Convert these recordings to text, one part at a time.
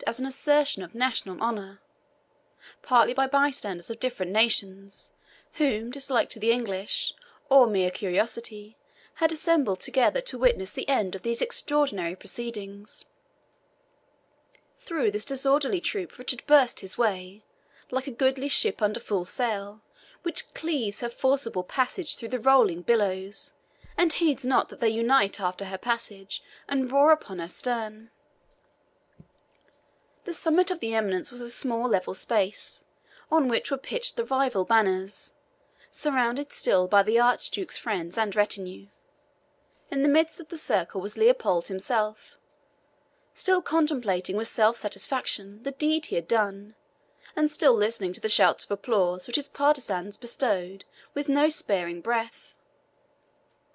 as an assertion of national honour, partly by bystanders of different nations, whom dislike to the English, or mere curiosity, had assembled together to witness the end of these extraordinary proceedings. Through this disorderly troop Richard burst his way, like a goodly ship under full sail, which cleaves her forcible passage through the rolling billows, and heeds not that they unite after her passage and roar upon her stern. The summit of the eminence was a small level space, on which were pitched the rival banners, surrounded still by the Archduke's friends and retinue. In the midst of the circle was Leopold himself, still contemplating with self-satisfaction the deed he had done, and still listening to the shouts of applause which his partisans bestowed with no sparing breath.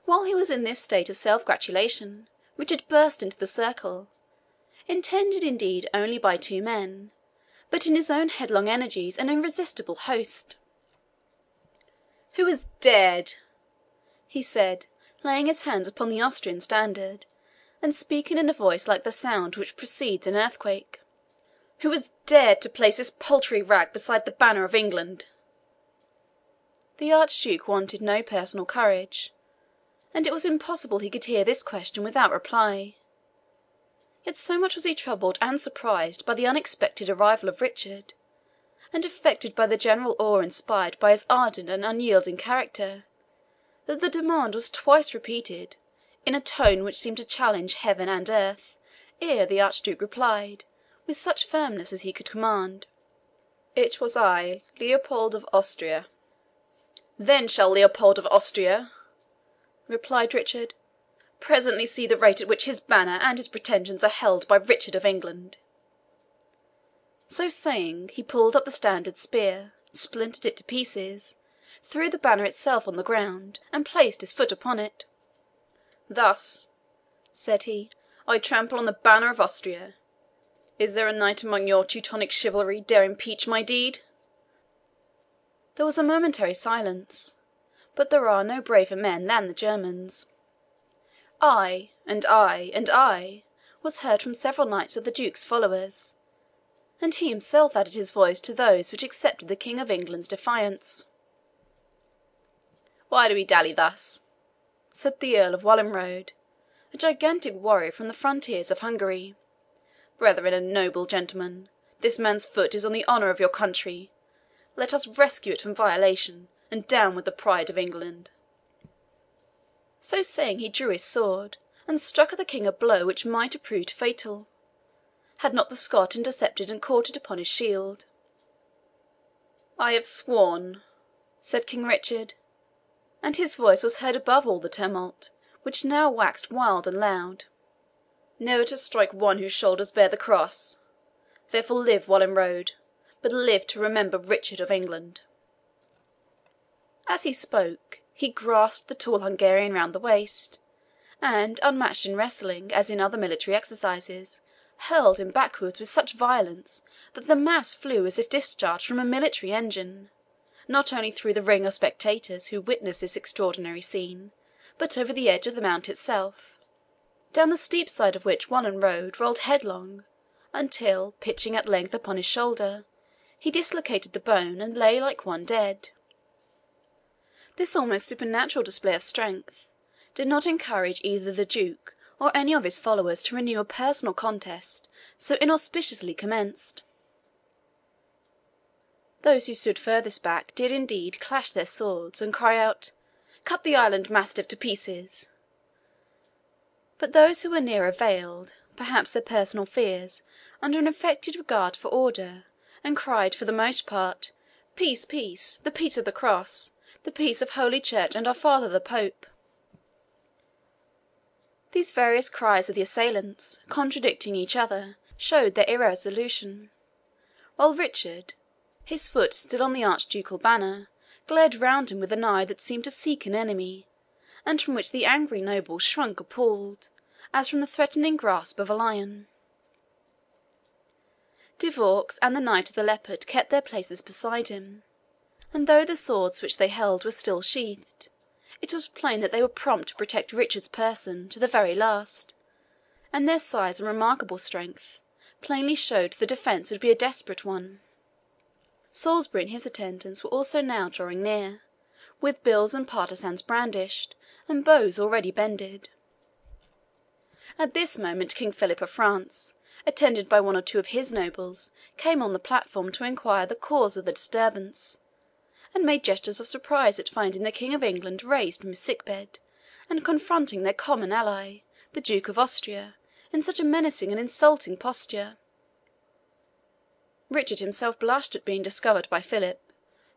While he was in this state of self-gratulation, Richard burst into the circle, intended indeed only by two men, but in his own headlong energies an irresistible host. "Who has dared," he said, laying his hands upon the Austrian standard, and speaking in a voice like the sound which precedes an earthquake, "who has dared to place this paltry rag beside the banner of England?" The Archduke wanted no personal courage, and it was impossible he could hear this question without reply. Yet so much was he troubled and surprised by the unexpected arrival of Richard, and affected by the general awe inspired by his ardent and unyielding character, that the demand was twice repeated, in a tone which seemed to challenge heaven and earth, ere the Archduke replied, with such firmness as he could command, "It was I, Leopold of Austria." "Then shall Leopold of Austria," replied Richard, "presently see the rate at which his banner and his pretensions are held by Richard of England." So saying, he pulled up the standard spear, splintered it to pieces, threw the banner itself on the ground, and placed his foot upon it. "Thus," said he, "I trample on the banner of Austria. Is there a knight among your Teutonic chivalry dare impeach my deed?" There was a momentary silence, but there are no braver men than the Germans. "I, and I, and I," was heard from several knights of the Duke's followers, and he himself added his voice to those which accepted the King of England's defiance. "Why do we dally thus?" said the Earl of Wallenrode, a gigantic warrior from the frontiers of Hungary. "Brethren and noble gentlemen, this man's foot is on the honour of your country. Let us rescue it from violation, and down with the pride of England." So saying, he drew his sword, and struck at the King a blow which might have proved fatal, had not the Scot intercepted and caught it upon his shield. "I have sworn," said King Richard, and his voice was heard above all the tumult, which now waxed wild and loud, "never to strike one whose shoulders bear the cross. Therefore live, Wallenrode, but live to remember Richard of England." As he spoke, he grasped the tall Hungarian round the waist, and, unmatched in wrestling as in other military exercises, hurled him backwards with such violence that the mass flew as if discharged from a military engine, not only through the ring of spectators who witnessed this extraordinary scene, but over the edge of the mount itself, down the steep side of which Wallenrode rolled headlong, until, pitching at length upon his shoulder, he dislocated the bone and lay like one dead. This almost supernatural display of strength did not encourage either the Duke or any of his followers to renew a personal contest so inauspiciously commenced. Those who stood furthest back did indeed clash their swords and cry out, "Cut the island mastiff to pieces!" But those who were nearer veiled, perhaps their personal fears, under an affected regard for order, and cried for the most part, "Peace, peace, the peace of the Cross, the peace of Holy Church and our Father the Pope." These various cries of the assailants, contradicting each other, showed their irresolution, while Richard, his foot still on the archducal banner, glared round him with an eye that seemed to seek an enemy, and from which the angry nobles shrunk appalled, as from the threatening grasp of a lion. De Vaux and the Knight of the Leopard kept their places beside him, and though the swords which they held were still sheathed, it was plain that they were prompt to protect Richard's person to the very last, and their size and remarkable strength plainly showed the defence would be a desperate one. Salisbury and his attendants were also now drawing near, with bills and partisans brandished, and bows already bended. At this moment King Philip of France, attended by one or two of his nobles, came on the platform to inquire the cause of the disturbance, and made gestures of surprise at finding the King of England raised from his sick-bed, and confronting their common ally, the Duke of Austria, in such a menacing and insulting posture. Richard himself blushed at being discovered by Philip,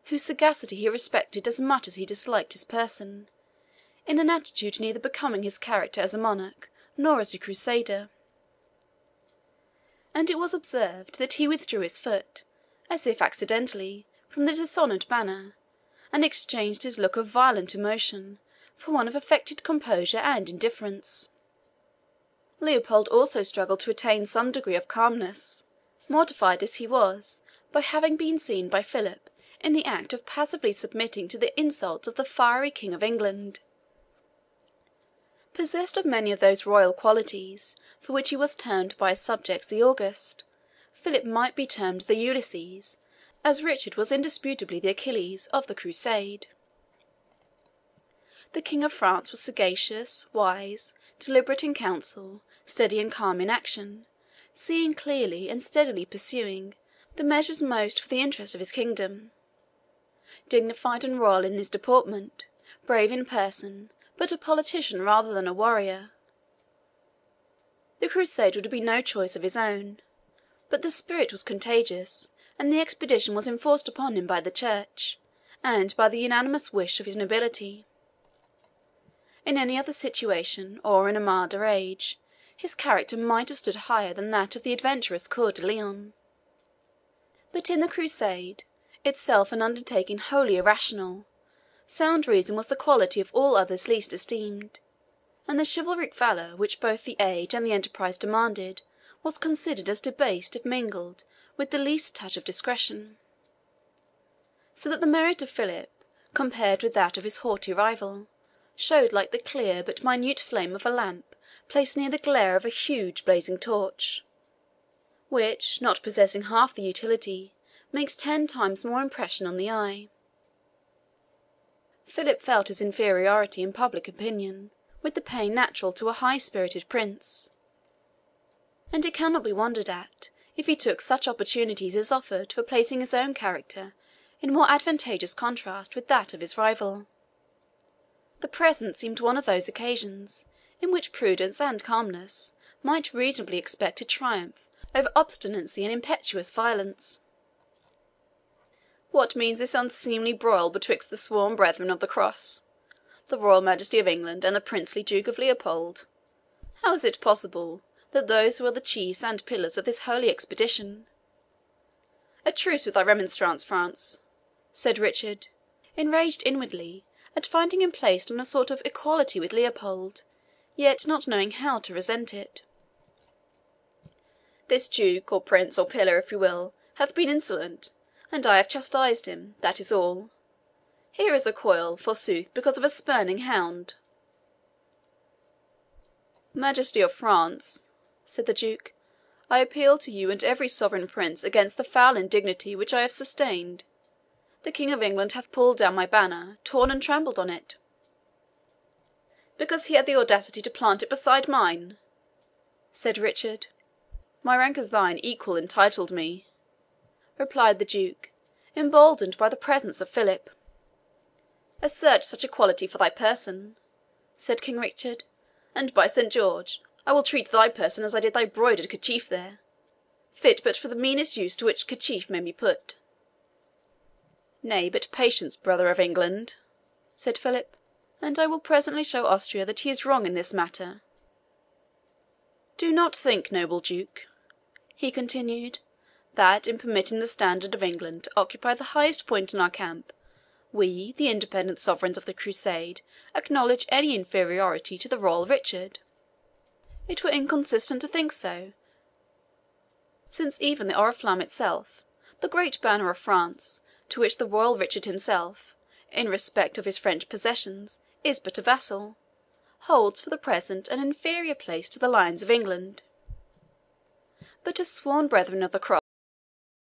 whose sagacity he respected as much as he disliked his person, in an attitude neither becoming his character as a monarch nor as a crusader. And it was observed that he withdrew his foot, as if accidentally, from the dishonoured banner, and exchanged his look of violent emotion for one of affected composure and indifference. Leopold also struggled to attain some degree of calmness, mortified as he was by having been seen by Philip in the act of passively submitting to the insults of the fiery King of England. Possessed of many of those royal qualities for which he was termed by his subjects the August, Philip might be termed the Ulysses, as Richard was indisputably the Achilles of the Crusade. The King of France was sagacious, wise, deliberate in council, steady and calm in action, seeing clearly and steadily pursuing the measures most for the interest of his kingdom. Dignified and royal in his deportment, brave in person, but a politician rather than a warrior. The Crusade would be no choice of his own, but the spirit was contagious, and the expedition was enforced upon him by the Church, and by the unanimous wish of his nobility. In any other situation, or in a milder age, his character might have stood higher than that of the adventurous Coeur de Lion. But in the Crusade, itself an undertaking wholly irrational, sound reason was the quality of all others least esteemed, and the chivalric valour which both the age and the enterprise demanded was considered as debased if mingled with the least touch of discretion. So that the merit of Philip, compared with that of his haughty rival, showed like the clear but minute flame of a lamp placed near the glare of a huge blazing torch, which, not possessing half the utility, makes 10 times more impression on the eye. Philip felt his inferiority in public opinion with the pain natural to a high-spirited prince, and it cannot be wondered at if he took such opportunities as offered for placing his own character in more advantageous contrast with that of his rival. The present seemed one of those occasions in which prudence and calmness might reasonably expect to triumph over obstinacy and impetuous violence. "What means this unseemly broil betwixt the sworn brethren of the Cross, the royal majesty of England, and the princely Duke of Leopold? How is it possible that those who are the chiefs and pillars of this holy expedition—" "A truce with thy remonstrance, France," said Richard, enraged inwardly at finding him placed on a sort of equality with Leopold, yet not knowing how to resent it. "This duke, or prince, or pillar, if you will, hath been insolent, and I have chastised him, that is all. Here is a coil, forsooth, because of a spurning hound." "Majesty of France," said the Duke, "I appeal to you and every sovereign prince against the foul indignity which I have sustained. The King of England hath pulled down my banner, torn and trampled on it." "Because he had the audacity to plant it beside mine," said Richard. "My rank as thine equal entitled me," replied the Duke, emboldened by the presence of Philip. "Assert such equality for thy person," said King Richard, "and by Saint George, I will treat thy person as I did thy broidered kerchief there, fit but for the meanest use to which kerchief may be put." "Nay, but patience, brother of England," said Philip, "and I will presently show Austria that he is wrong in this matter. Do not think, noble Duke," he continued, "that in permitting the standard of England to occupy the highest point in our camp, we, the independent sovereigns of the Crusade, acknowledge any inferiority to the royal Richard. It were inconsistent to think so, since even the Oriflamme itself, the great banner of France, to which the royal Richard himself, in respect of his French possessions, is but a vassal, holds for the present an inferior place to the Lions of England. but as sworn brethren of the cross.